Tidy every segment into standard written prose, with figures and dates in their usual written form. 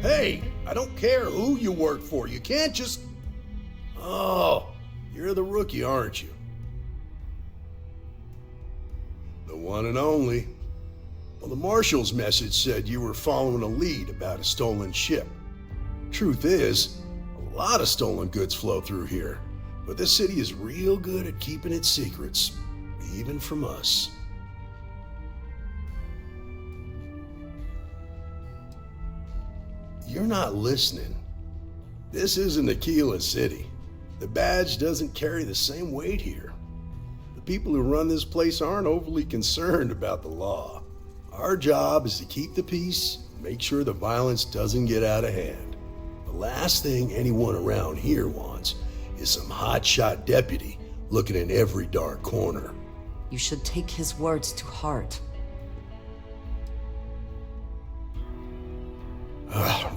Hey, I don't care who you work for. You can't just... Oh, you're the rookie, aren't you? The one and only. Well, the marshal's message said you were following a lead about a stolen ship. Truth is, a lot of stolen goods flow through here, but this city is real good at keeping its secrets, even from us. You're not listening. This isn't Aquila City. The badge doesn't carry the same weight here. The people who run this place aren't overly concerned about the law. Our job is to keep the peace, make sure the violence doesn't get out of hand. The last thing anyone around here wants is some hotshot deputy looking in every dark corner. You should take his words to heart.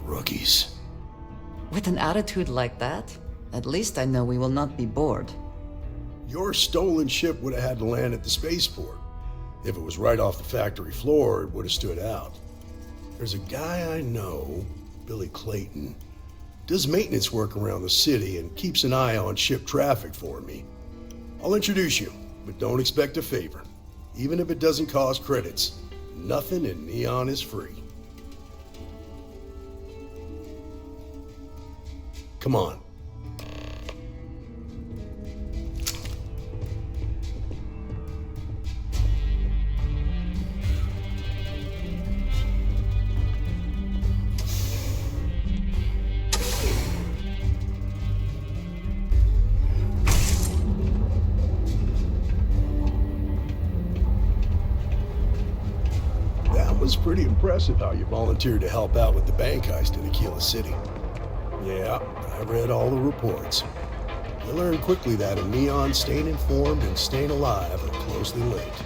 Rookies. With an attitude like that, at least I know we will not be bored. Your stolen ship would have had to land at the spaceport. If it was right off the factory floor, it would have stood out. There's a guy I know, Billy Clayton, does maintenance work around the city and keeps an eye on ship traffic for me. I'll introduce you, but don't expect a favor. Even if it doesn't cost credits, nothing in Neon is free. Come on. That was pretty impressive how you volunteered to help out with the bank heist in Aquila City. Yeah, I read all the reports. I learned quickly that in Neon, staying informed and staying alive are closely linked.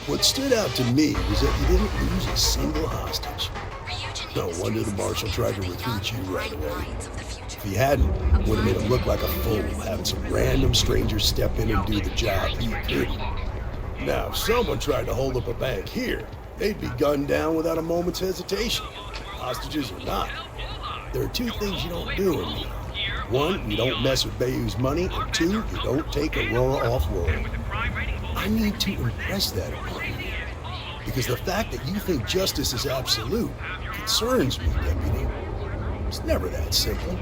What stood out to me was that you didn't lose a single hostage. No wonder the marshal tried to recruit you right away. If he hadn't, it would have made him look like a fool, having some random stranger step in and do the job he couldn't. Now, if someone tried to hold up a bank here, they'd be gunned down without a moment's hesitation. Hostages or not. There are two things you don't do in Neon. One, you don't mess with Bayou's money, and two, you don't take Aurora off-road. I need to impress that upon you, because the fact that you think justice is absolute concerns me, Deputy. It's never that simple.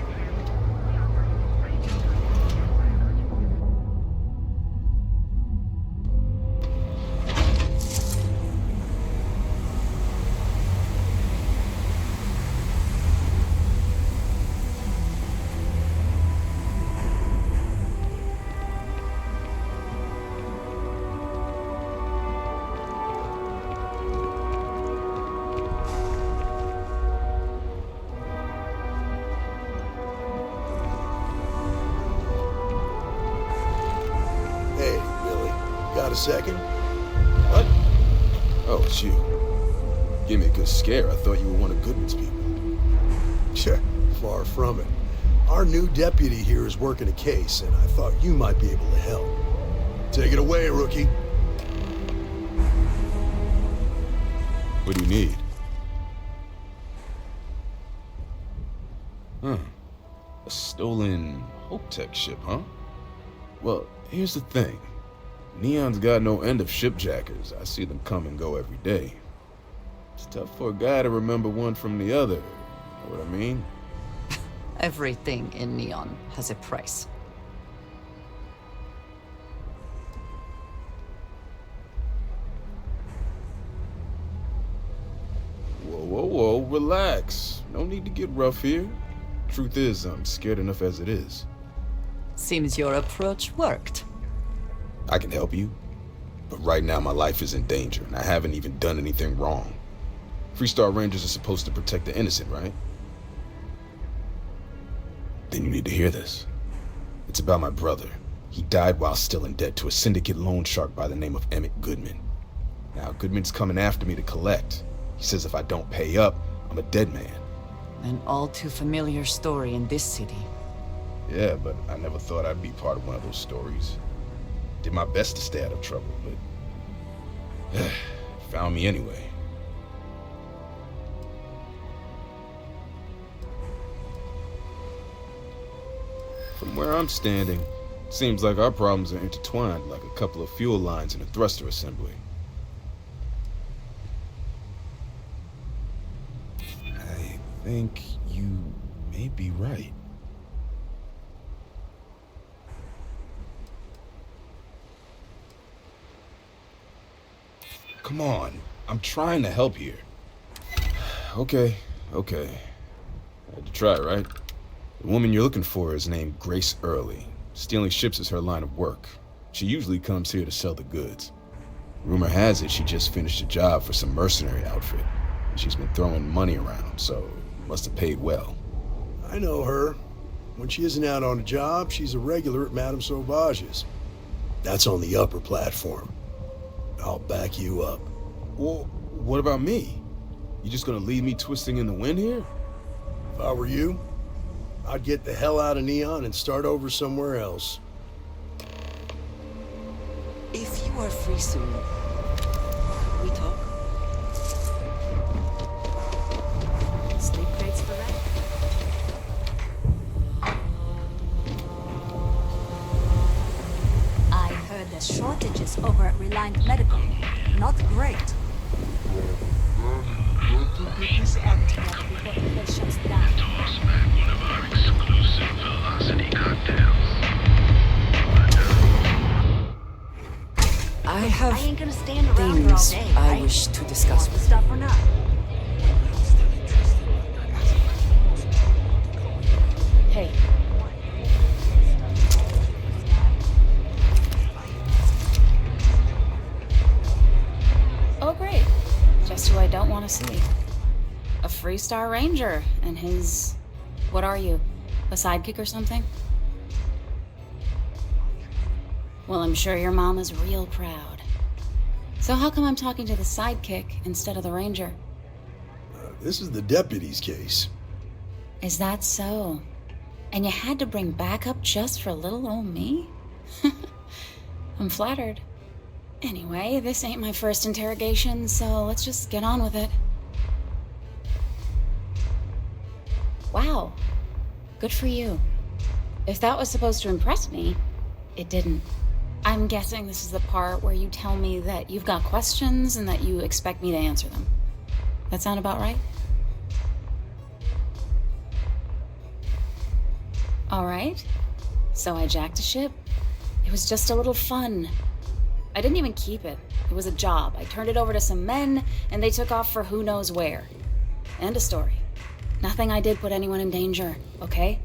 Got a second? What? Oh, it's you. Gave me a good scare. I thought you were one of Goodman's people. Sure, far from it. Our new deputy here is working a case, and I thought you might be able to help. Take it away, rookie. What do you need? A stolen HopeTechs ship, huh? Well, here's the thing. Neon's got no end of shipjackers. I see them come and go every day. It's tough for a guy to remember one from the other. You know what I mean? Everything in Neon has a price. Whoa, relax. No need to get rough here. Truth is, I'm scared enough as it is. Seems your approach worked. I can help you, but right now my life is in danger, and I haven't even done anything wrong. Freestar Rangers are supposed to protect the innocent, right? Then you need to hear this. It's about my brother. He died while still in debt to a syndicate loan shark by the name of Emmett Goodman. Now, Goodman's coming after me to collect. He says if I don't pay up, I'm a dead man. An all too familiar story in this city. Yeah, but I never thought I'd be part of one of those stories. Did my best to stay out of trouble, but it found me anyway. From where I'm standing, seems like our problems are intertwined like a couple of fuel lines in a thruster assembly. I think you may be right. Come on, I'm trying to help here. Okay. I had to try, right? The woman you're looking for is named Grace Early. Stealing ships is her line of work. She usually comes here to sell the goods. Rumor has it she just finished a job for some mercenary outfit. She's been throwing money around, so must have paid well. I know her. When she isn't out on a job, she's a regular at Madame Sauvage's. That's on the upper platform. I'll back you up. Well, what about me? You just gonna leave me twisting in the wind here? If I were you, I'd get the hell out of Neon and start over somewhere else. If you are free soon, we talk? Sleep crates for rent? I heard there's shortages over at Reliant Medical. Not great. Get this act together before the place shuts down. Toss back one of our exclusive velocity cocktails. I have I ain't gonna stand around here all things day, I right? wish to discuss Want the with you. stuff or not? Hey. Oh, great. Just who I don't want to see. A Freestar Ranger and his... What are you? A sidekick or something? Well, I'm sure your mom is real proud. So how come I'm talking to the sidekick instead of the Ranger? This is the deputy's case. Is that so? And you had to bring backup just for little old me? I'm flattered. Anyway, this ain't my first interrogation, so let's just get on with it. Wow. Good for you. If that was supposed to impress me, it didn't. I'm guessing this is the part where you tell me that you've got questions and that you expect me to answer them. That sound about right? All right. So I jacked a ship. It was just a little fun. I didn't even keep it. It was a job. I turned it over to some men, and they took off for who knows where. End of story. Nothing I did put anyone in danger, okay?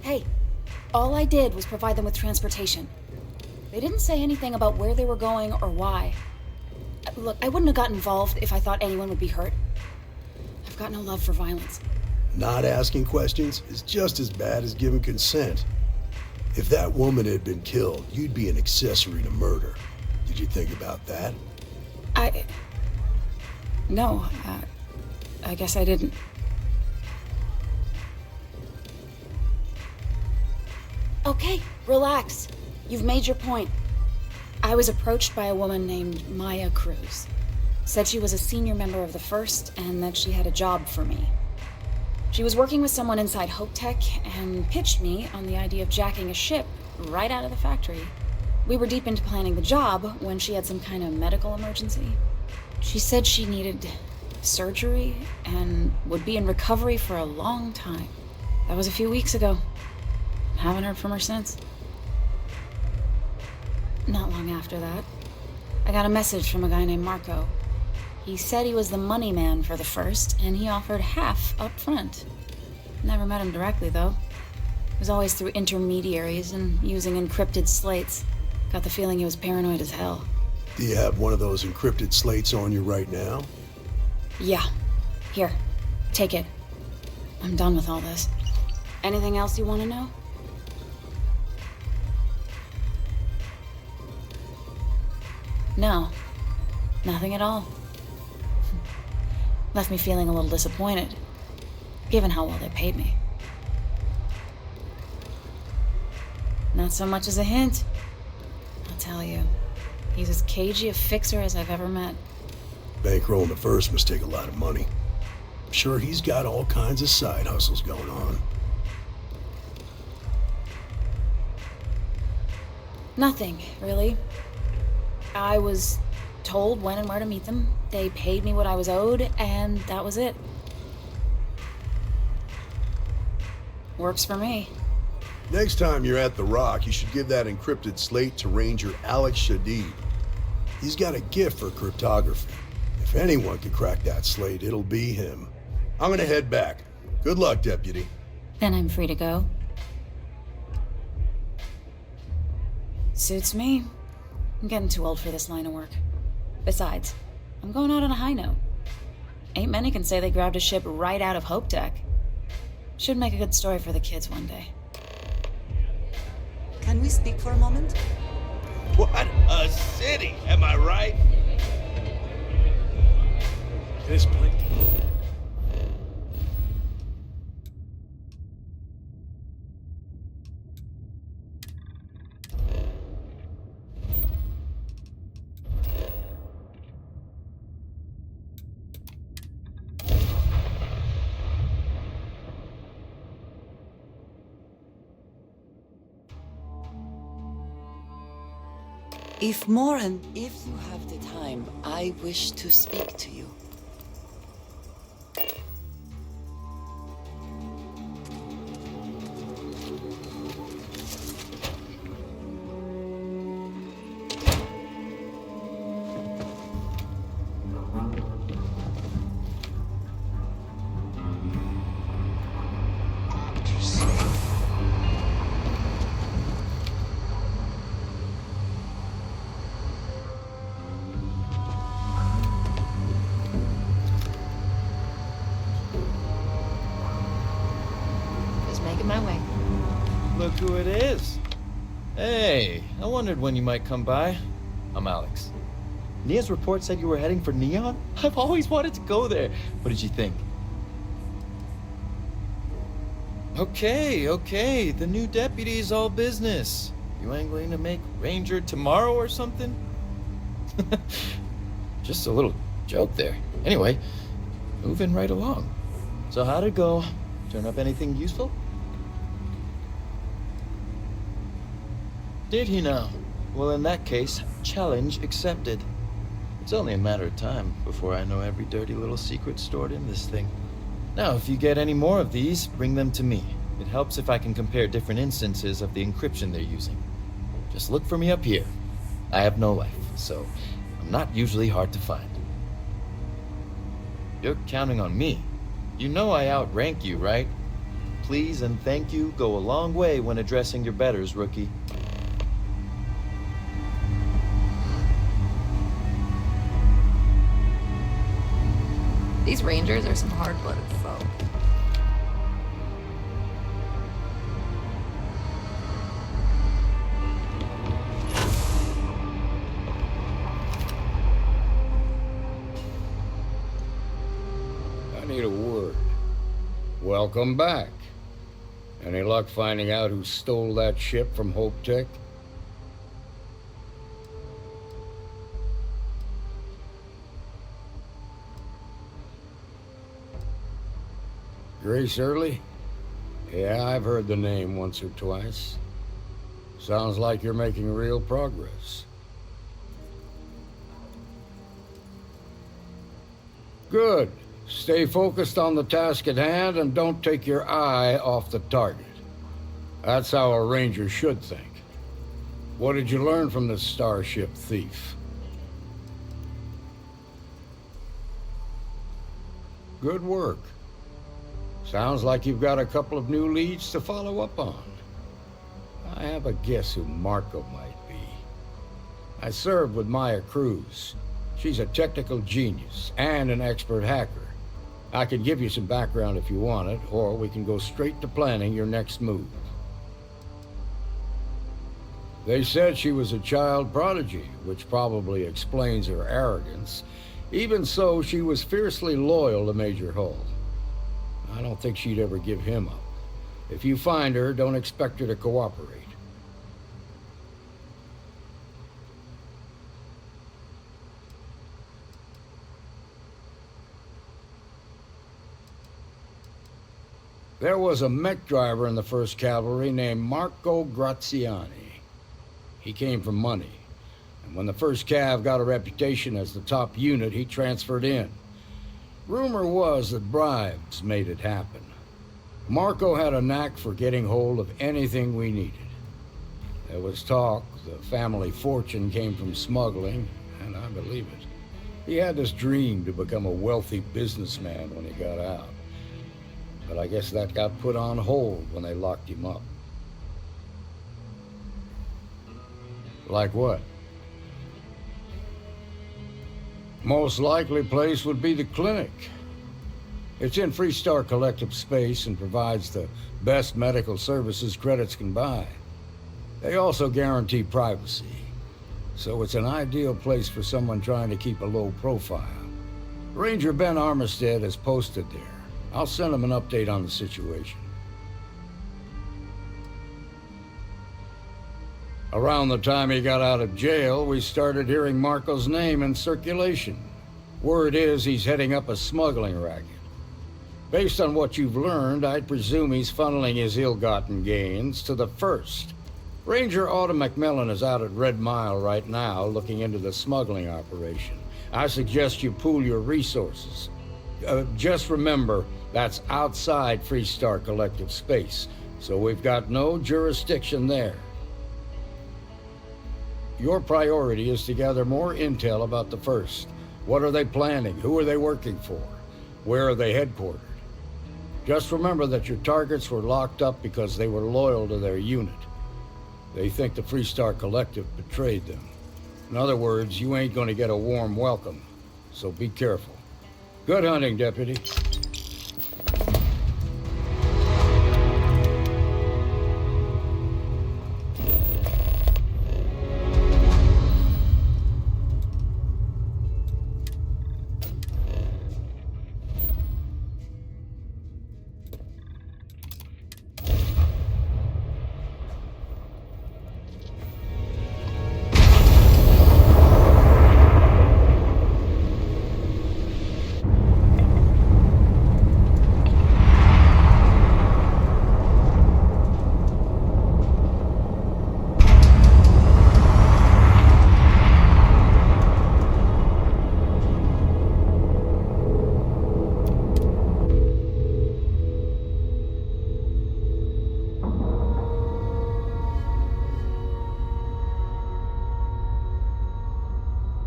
Hey, all I did was provide them with transportation. They didn't say anything about where they were going or why. Look, I wouldn't have gotten involved if I thought anyone would be hurt. I've got no love for violence. Not asking questions is just as bad as giving consent. If that woman had been killed, you'd be an accessory to murder. Did you think about that? No, I guess I didn't. Okay, relax. You've made your point. I was approached by a woman named Maya Cruz. Said she was a senior member of the First and that she had a job for me. She was working with someone inside HopeTech and pitched me on the idea of jacking a ship right out of the factory. We were deep into planning the job when she had some kind of medical emergency. She said she needed surgery and would be in recovery for a long time. That was a few weeks ago. Haven't heard from her since. Not long after that, I got a message from a guy named Marco. He said he was the money man for the First, and he offered half up front. Never met him directly, though. It was always through intermediaries and using encrypted slates. Got the feeling he was paranoid as hell. Do you have one of those encrypted slates on you right now? Yeah. Here. Take it. I'm done with all this. Anything else you want to know? No. Nothing at all. Left me feeling a little disappointed, given how well they paid me. Not so much as a hint. I'll tell you. He's as cagey a fixer as I've ever met. Bankrolling the first must take a lot of money. I'm sure he's got all kinds of side hustles going on. Nothing, really. I was told when and where to meet them. They paid me what I was owed, and that was it. Works for me. Next time you're at the Rock, you should give that encrypted slate to Ranger Alex Shadid. He's got a gift for cryptography. If anyone can crack that slate, it'll be him. I'm gonna head back. Good luck, Deputy. Then I'm free to go. Suits me. I'm getting too old for this line of work. Besides, I'm going out on a high note. Ain't many can say they grabbed a ship right out of HopeTech. Should make a good story for the kids one day. Can we speak for a moment? What a city, am I right? This place. If you have the time, I wish to speak to you. My way. Look who it is. Hey, I wondered when you might come by. I'm Alex. Nia's report said you were heading for Neon? I've always wanted to go there. What did you think? Okay. The new deputy's all business. You angling to make Ranger tomorrow or something? Just a little joke there. Anyway, moving right along. So how'd it go? Turn up anything useful? Did he now? Well, in that case, challenge accepted. It's only a matter of time before I know every dirty little secret stored in this thing. Now, if you get any more of these, bring them to me. It helps if I can compare different instances of the encryption they're using. Just look for me up here. I have no life, so I'm not usually hard to find. You're counting on me. You know I outrank you, right? Please and thank you go a long way when addressing your betters, rookie. These Rangers are some hard-blooded folk. I need a word. Welcome back. Any luck finding out who stole that ship from HopeTech? Grace Early? Yeah, I've heard the name once or twice. Sounds like you're making real progress. Good. Stay focused on the task at hand and don't take your eye off the target. That's how a Ranger should think. What did you learn from this starship thief? Good work. Sounds like you've got a couple of new leads to follow up on. I have a guess who Marco might be. I served with Maya Cruz. She's a technical genius and an expert hacker. I can give you some background if you want it, or we can go straight to planning your next move. They said she was a child prodigy, which probably explains her arrogance. Even so, she was fiercely loyal to Major Hull. I don't think she'd ever give him up. If you find her, don't expect her to cooperate. There was a mech driver in the 1st Cavalry named Marco Graziani. He came from money, and when the 1st Cav got a reputation as the top unit, he transferred in. Rumor was that bribes made it happen. Marco had a knack for getting hold of anything we needed. There was talk the family fortune came from smuggling, and I believe it. He had this dream to become a wealthy businessman when he got out. But I guess that got put on hold when they locked him up. Like what? Most likely place would be the clinic. It's in Freestar Collective space and provides the best medical services credits can buy. They also guarantee privacy, so it's an ideal place for someone trying to keep a low profile. Ranger Ben Armistead is posted there. I'll send him an update on the situation. Around the time he got out of jail, we started hearing Marco's name in circulation. Word is he's heading up a smuggling racket. Based on what you've learned, I'd presume he's funneling his ill-gotten gains to the 1st. Ranger Autumn McMillan is out at Red Mile right now looking into the smuggling operation. I suggest you pool your resources. Just remember, that's outside Freestar Collective space, so we've got no jurisdiction there. Your priority is to gather more intel about the 1st. What are they planning? Who are they working for? Where are they headquartered? Just remember that your targets were locked up because they were loyal to their unit. They think the Freestar Collective betrayed them. In other words, you ain't gonna get a warm welcome, so be careful. Good hunting, Deputy.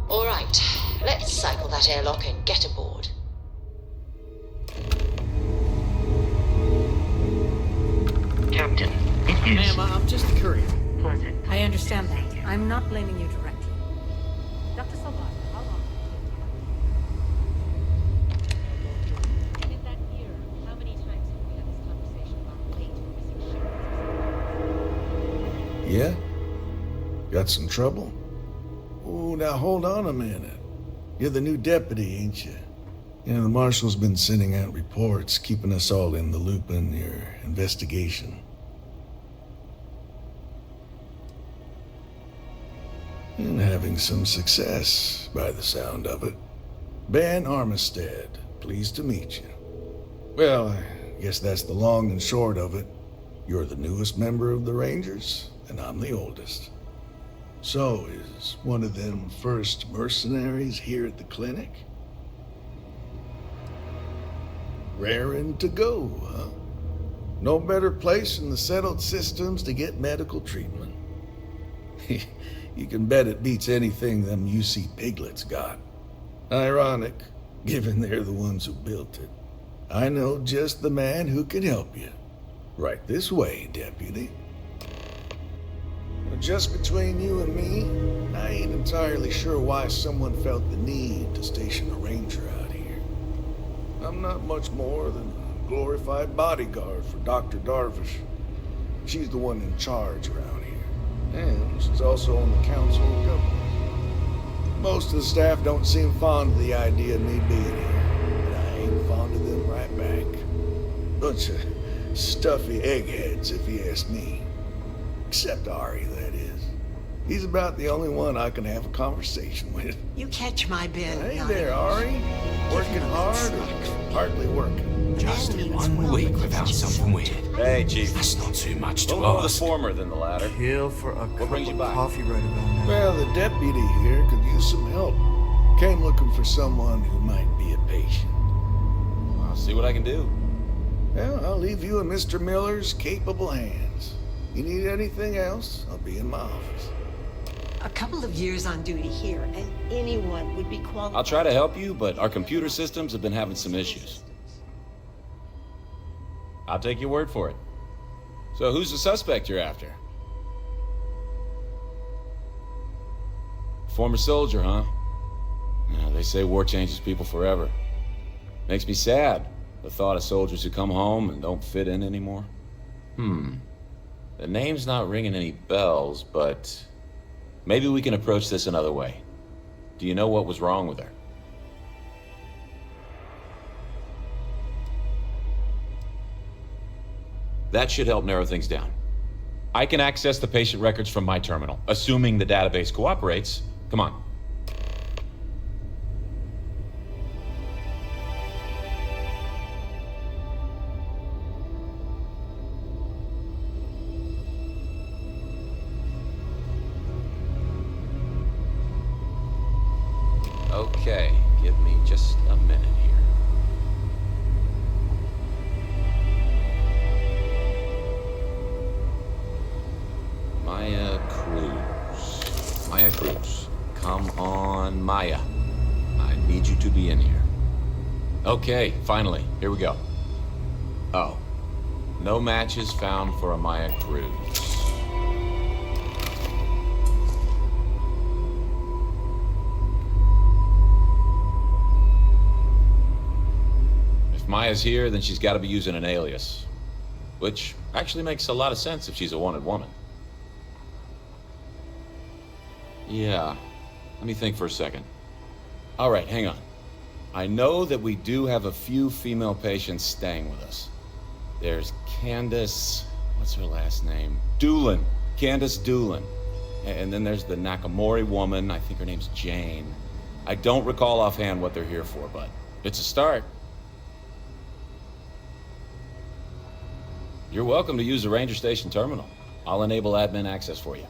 All right, let's cycle that airlock and get aboard. Captain, it is... Ma'am, I'm just a courier. Pleasant. I understand that. I'm not blaming you directly. Dr. Salvat, how long? And in that year, how many times have we had this conversation about late or missing shipments? Yeah? Got some trouble? Oh, now hold on a minute. You're the new deputy, ain't you? You know, the marshal's been sending out reports, keeping us all in the loop in your investigation. And having some success, by the sound of it. Ben Armistead, pleased to meet you. Well, I guess that's the long and short of it. You're the newest member of the Rangers, and I'm the oldest. So, is one of them first mercenaries here at the clinic? Raring to go, huh? No better place in the settled systems to get medical treatment. You can bet it beats anything them UC piglets got. Ironic, given they're the ones who built it. I know just the man who can help you. Right this way, Deputy. Just between you and me, I ain't entirely sure why someone felt the need to station a ranger out here. I'm not much more than a glorified bodyguard for Dr. Darvish. She's the one in charge around here, and she's also on the Council of Governors. Most of the staff don't seem fond of the idea of me being here, and I ain't fond of them right back. Bunch of stuffy eggheads, if you ask me. Except Ari, that is. He's about the only one I can have a conversation with. You catch my bin. Hey there, Ari. Working hard or hardly working. Just 1 week without something weird. Hey, Chief. That's not too much to Don't go the ask. former than the latter. Here for a cup brings you of by? coffee right about now. Well, the deputy here could use some help. Came looking for someone who might be a patient. I'll see what I can do. Well, I'll leave you in Mr. Miller's capable hands. You need anything else, I'll be in my office. A couple of years on duty here, and anyone would be qualified. I'll try to help you, but our computer systems have been having some issues. I'll take your word for it. So who's the suspect you're after? Former soldier, huh? Yeah, they say war changes people forever. Makes me sad, the thought of soldiers who come home and don't fit in anymore. The name's not ringing any bells, but maybe we can approach this another way. Do you know what was wrong with her? That should help narrow things down. I can access the patient records from my terminal, assuming the database cooperates. Come on. Okay, give me just a minute here. Maya Cruz. Maya Cruz. Come on, Maya. I need you to be in here. Okay, finally. Here we go. Oh. No matches found for a Maya Cruz. If Maya's here, then she's got to be using an alias. Which actually makes a lot of sense if she's a wanted woman. Yeah, let me think for a second. All right, hang on. I know that we do have a few female patients staying with us. There's Candace, what's her last name? Doolin, Candace Doolin. And then there's the Nakamori woman, I think her name's Jane. I don't recall offhand what they're here for, but it's a start. You're welcome to use the Ranger Station terminal. I'll enable admin access for you.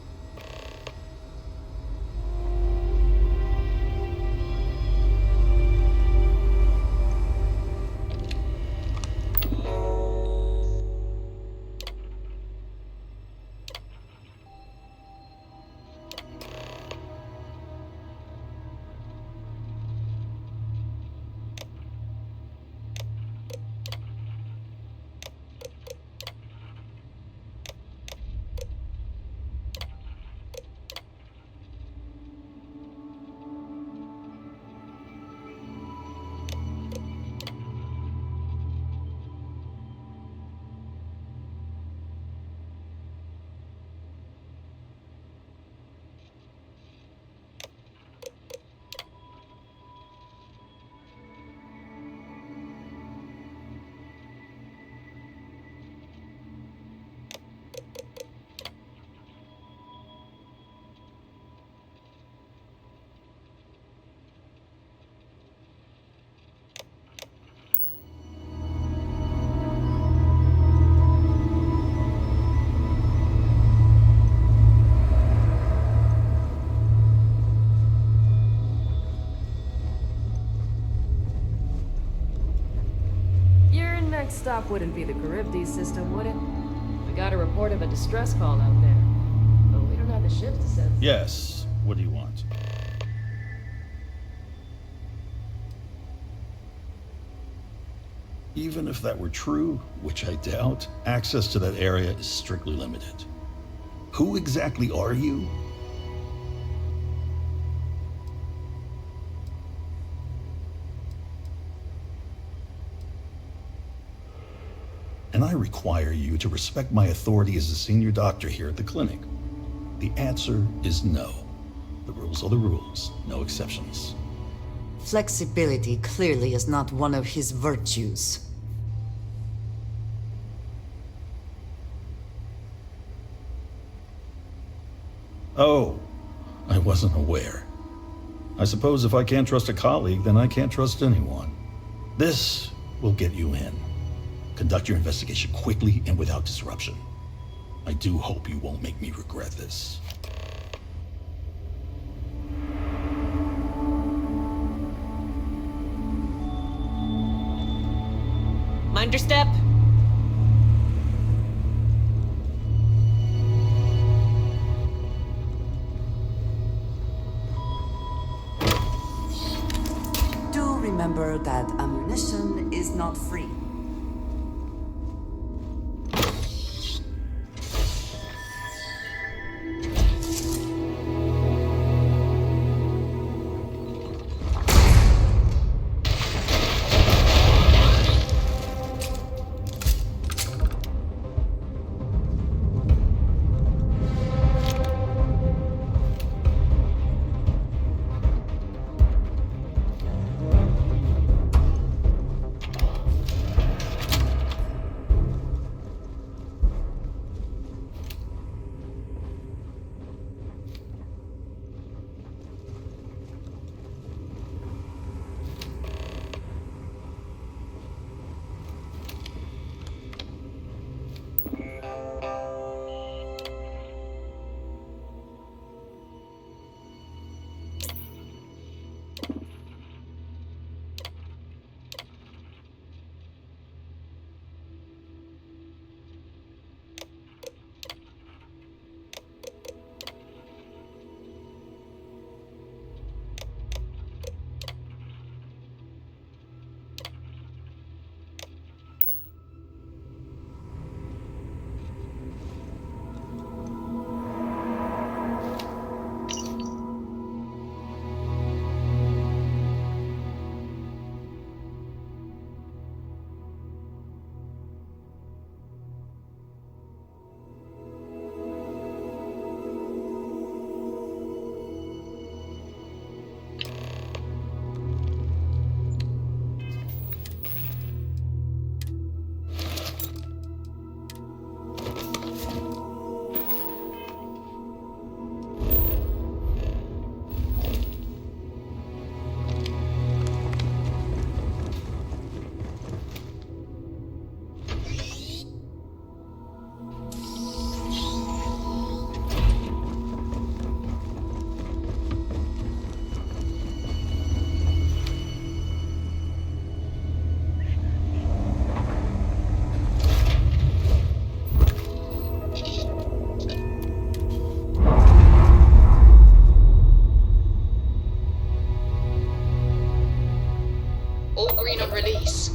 Next stop wouldn't be the Charybdis system, would it? We got a report of a distress call out there. But we don't have the ships to send. Yes. What do you want? Even if that were true, which I doubt, access to that area is strictly limited. Who exactly are you? And I require you to respect my authority as a senior doctor here at the clinic. The answer is no. The rules are the rules, no exceptions. Flexibility clearly is not one of his virtues. Oh, I wasn't aware. I suppose if I can't trust a colleague, then I can't trust anyone. This will get you in. Conduct your investigation quickly and without disruption. I do hope you won't make me regret this. Mind your step. Do remember that ammunition is not free.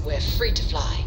We're free to fly.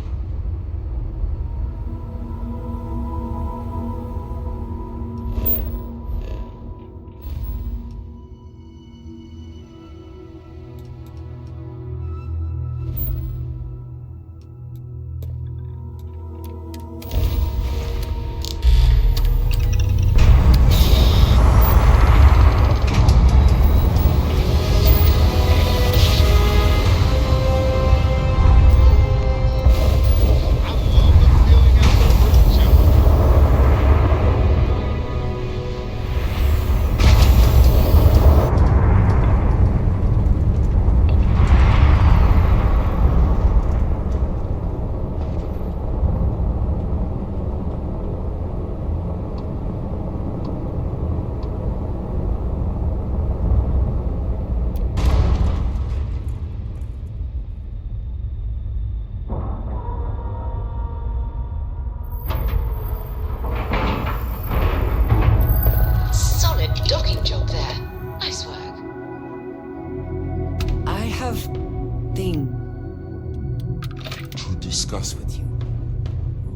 Discuss with you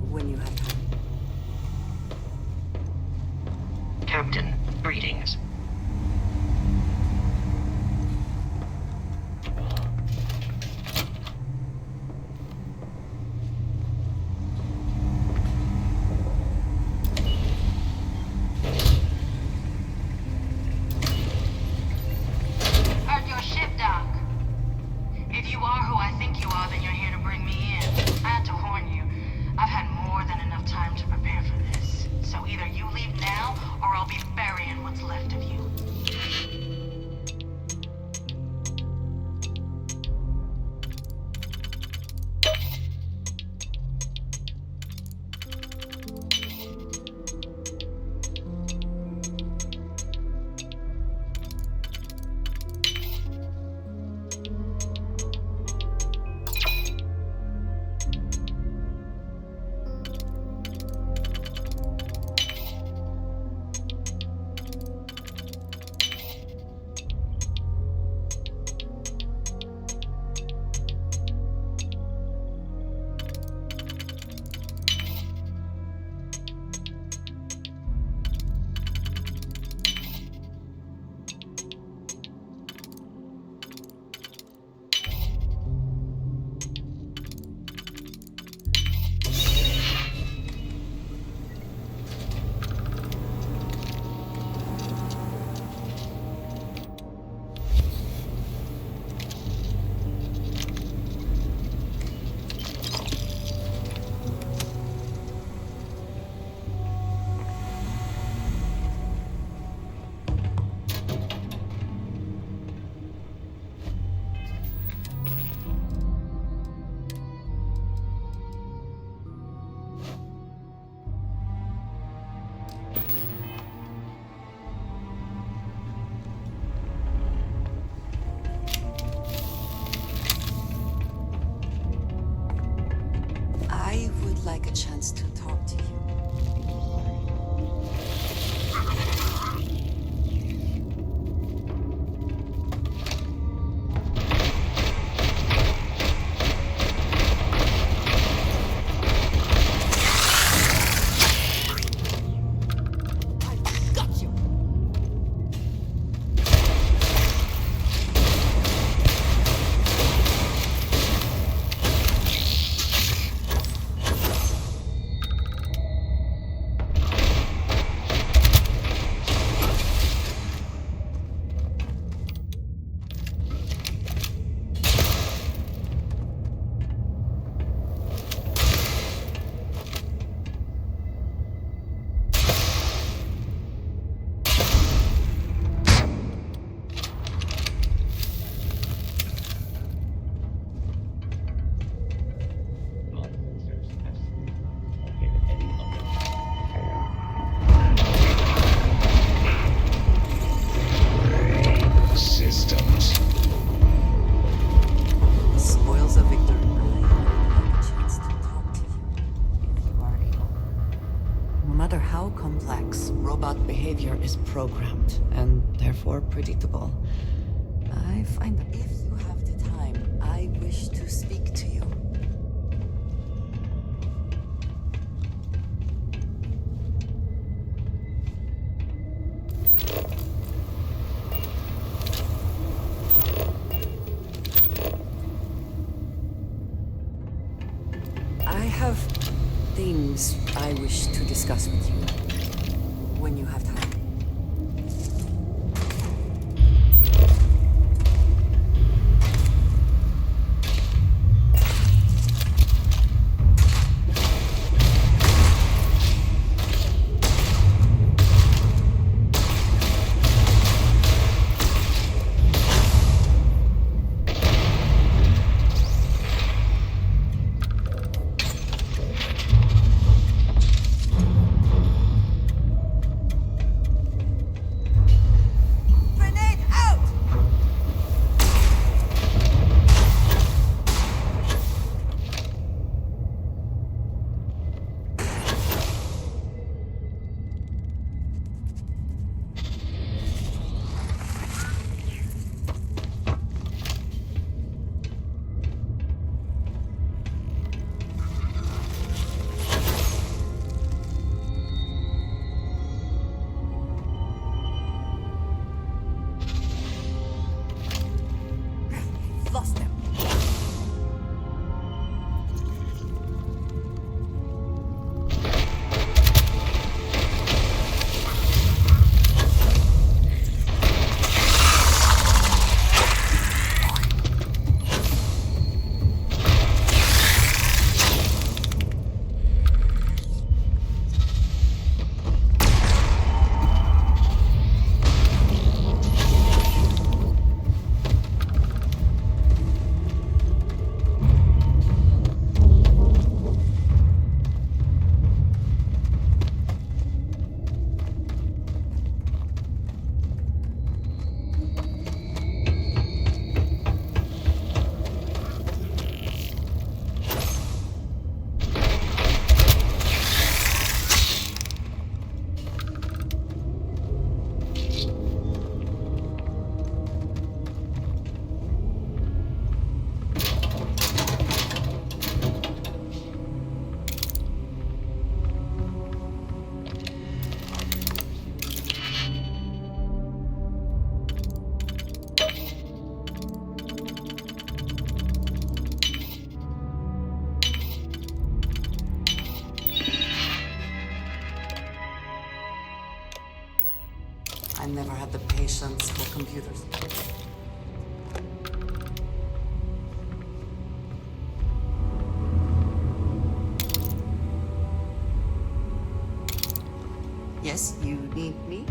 when you have time. Captain, greetings. Heard your ship, Doc. If you are who I think you are, then you're here to bring me in. I had to warn you. I've had more than enough time to prepare for this. So either you leave now, or I'll be burying what's left of you. like a chance to talk to you. Systems. The spoils of victory. I would like a chance to talk to you, if you are able. No matter how complex, robot behavior is programmed, and therefore predictable. I find that if you have the time, I wish to speak to you. I have things I wish to discuss with you when you have time. Lost them. I never had the patience for computers. Yes, you need me?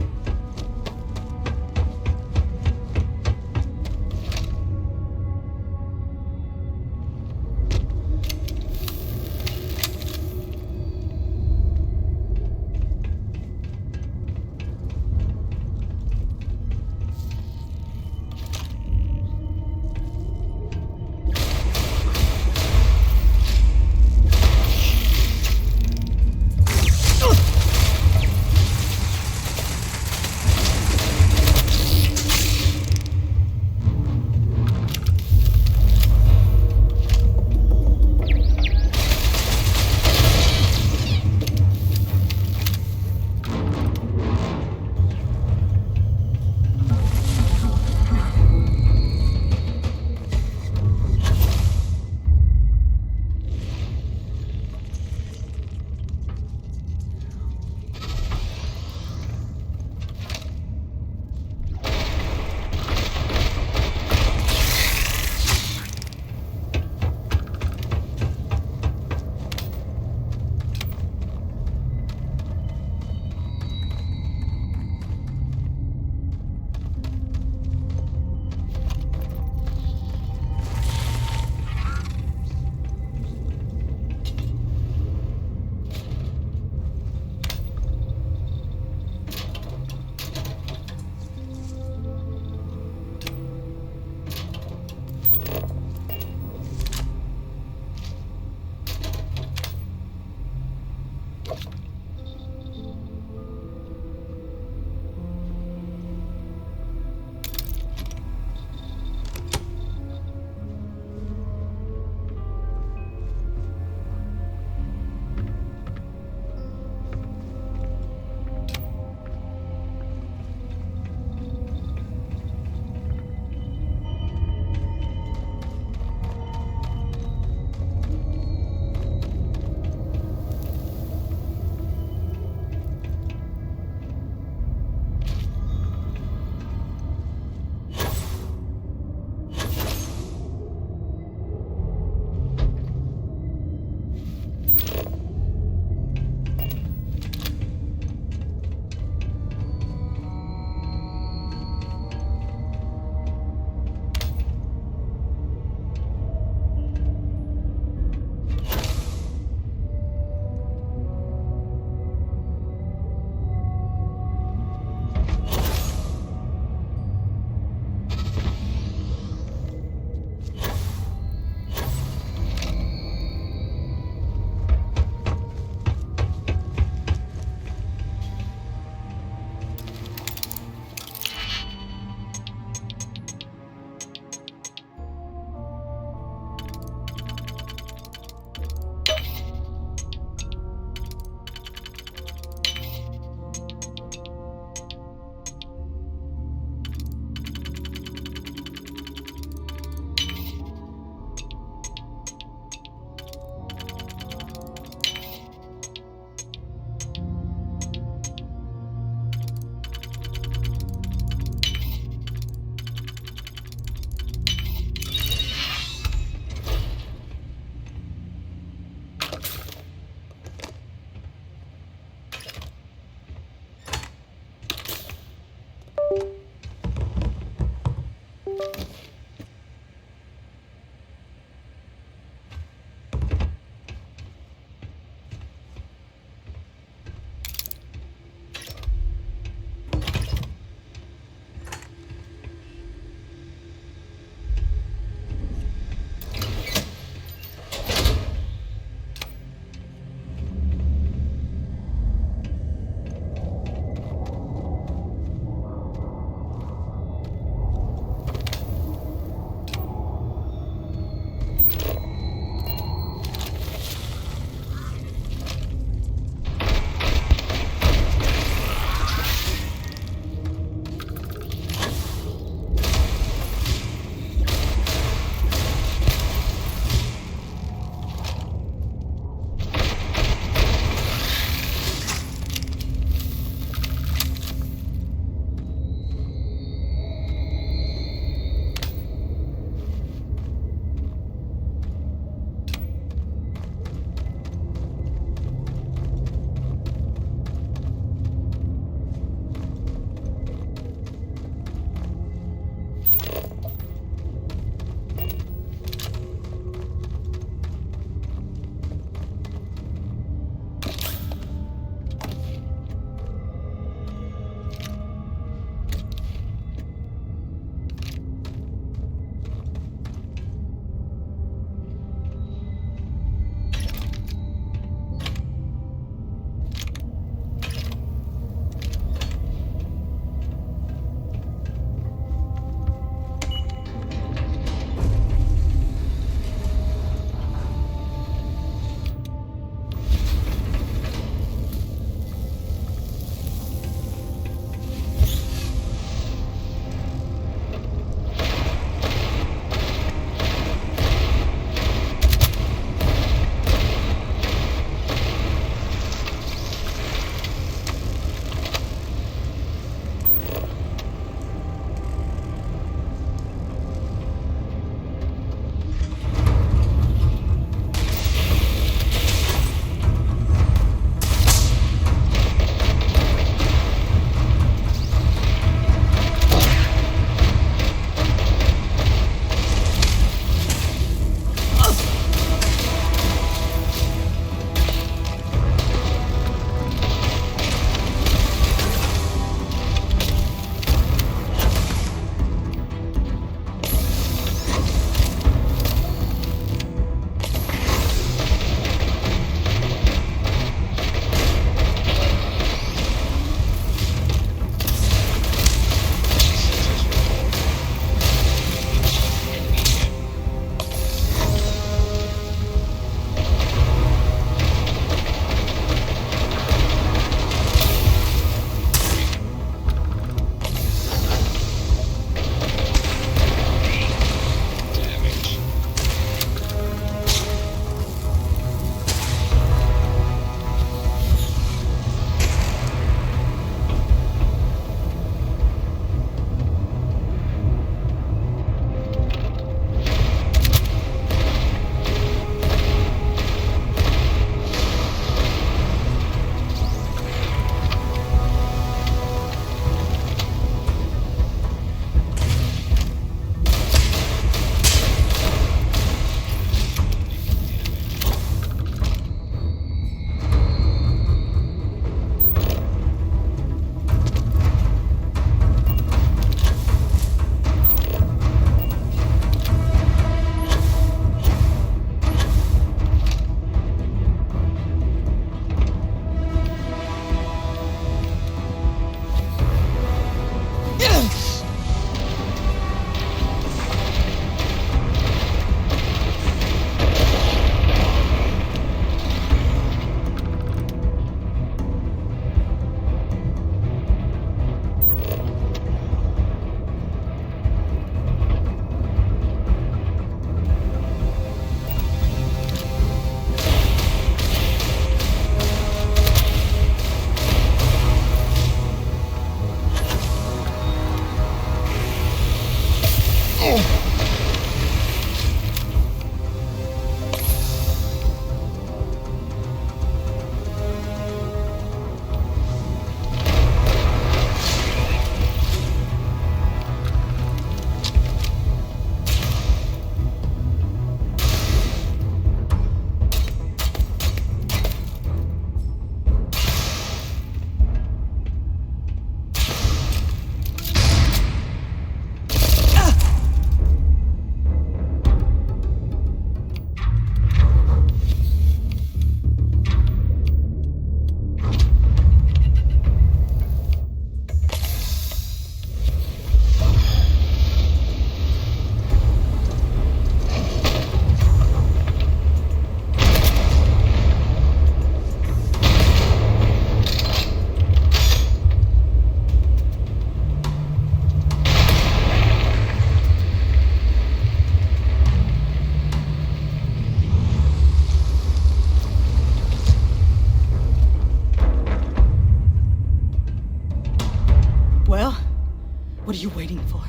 you waiting for?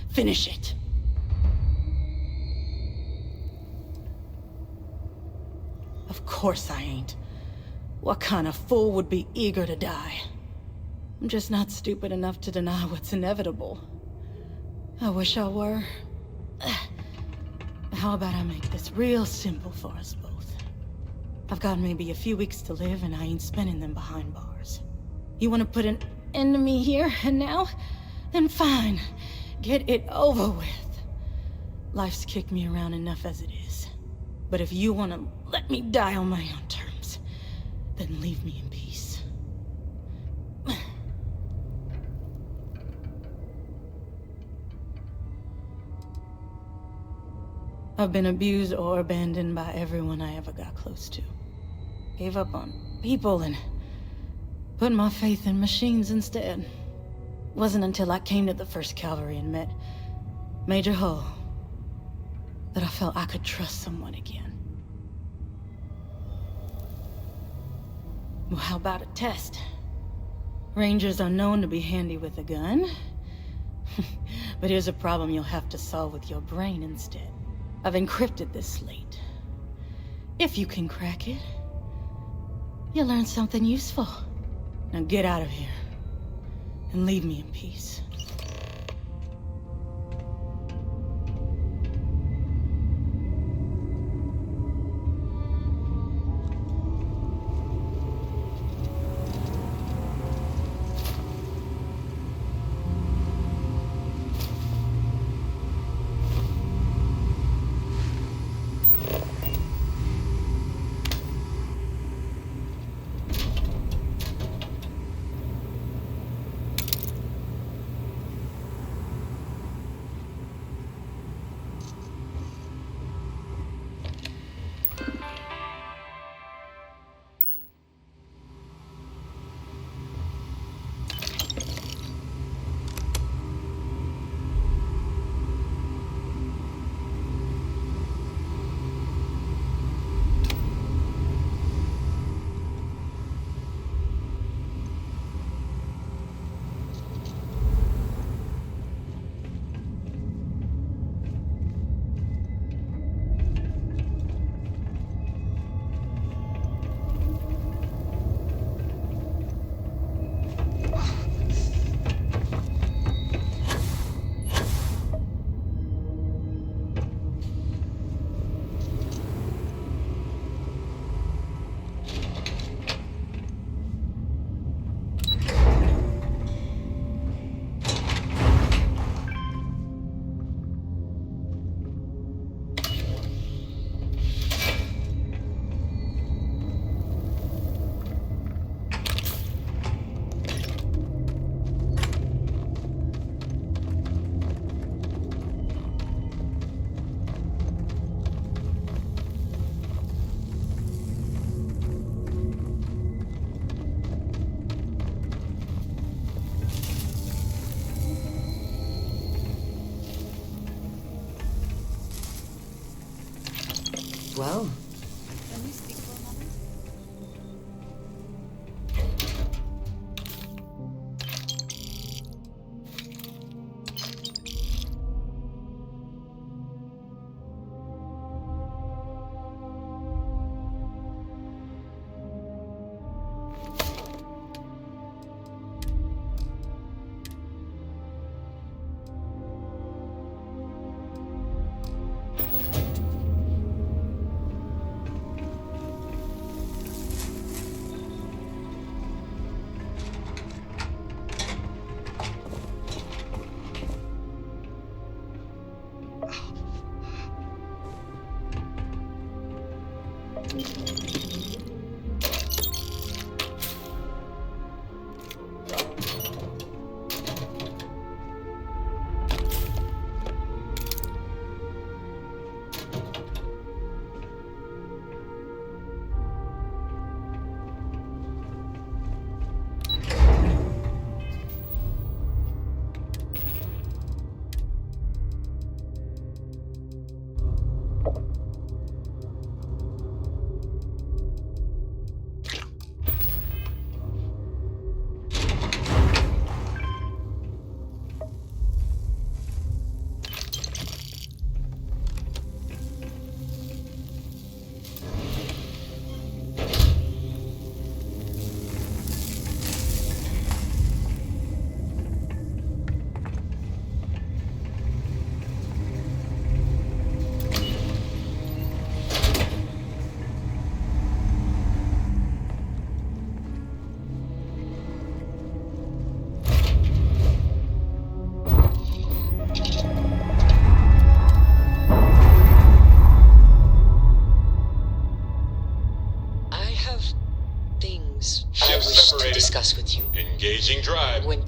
Finish it. Of course I ain't. What kind of fool would be eager to die? I'm just not stupid enough to deny what's inevitable. I wish I were. How about I make this real simple for us both? I've got maybe a few weeks to live, and I ain't spending them behind bars. You want to put an end to me here and now? Then fine. Get it over with. Life's kicked me around enough as it is. But if you want to let me die on my own terms, then leave me in peace. I've been abused or abandoned by everyone I ever got close to. Gave up on people and put my faith in machines instead. Wasn't until I came to the 1st Cavalry and met Major Hull that I felt I could trust someone again. Well, how about a test? Rangers are known to be handy with a gun. But here's a problem you'll have to solve with your brain instead. I've encrypted this slate. If you can crack it, you'll learn something useful. Now get out of here, and leave me in peace. Well, Can we speak for a moment? things I wish to discuss with you. Engaging drive. When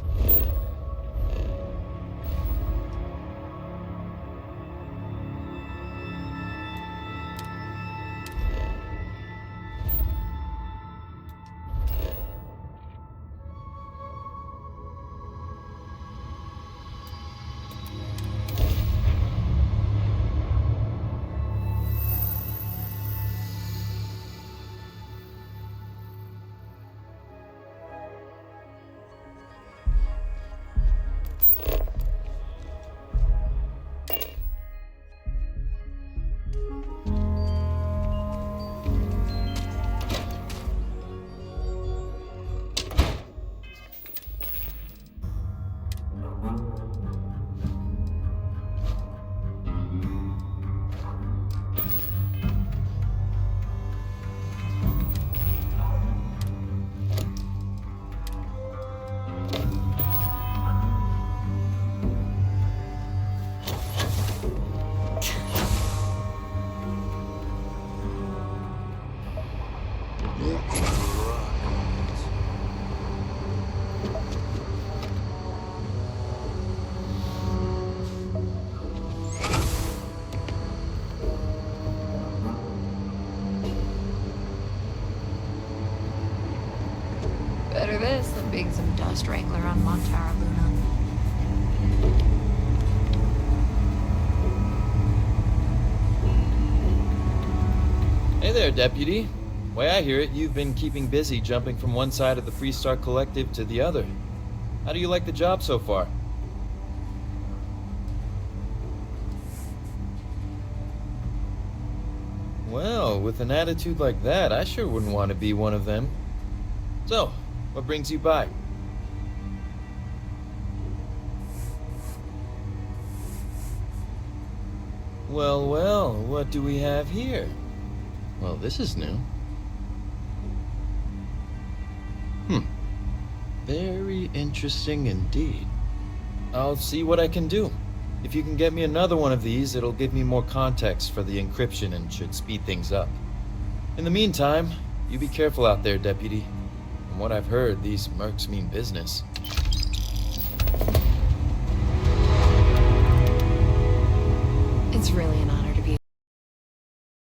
Better this than being some dust wrangler on Montara Luna. Hey there, Deputy. Way I hear it, you've been keeping busy jumping from one side of the Freestar Collective to the other. How do you like the job so far? Well, with an attitude like that, I sure wouldn't want to be one of them. So, what brings you by? Well, well, what do we have here? Well, this is new. Very interesting indeed. I'll see what I can do. If you can get me another one of these, it'll give me more context for the encryption and should speed things up. In the meantime, you be careful out there, Deputy. From what I've heard, these mercs mean business.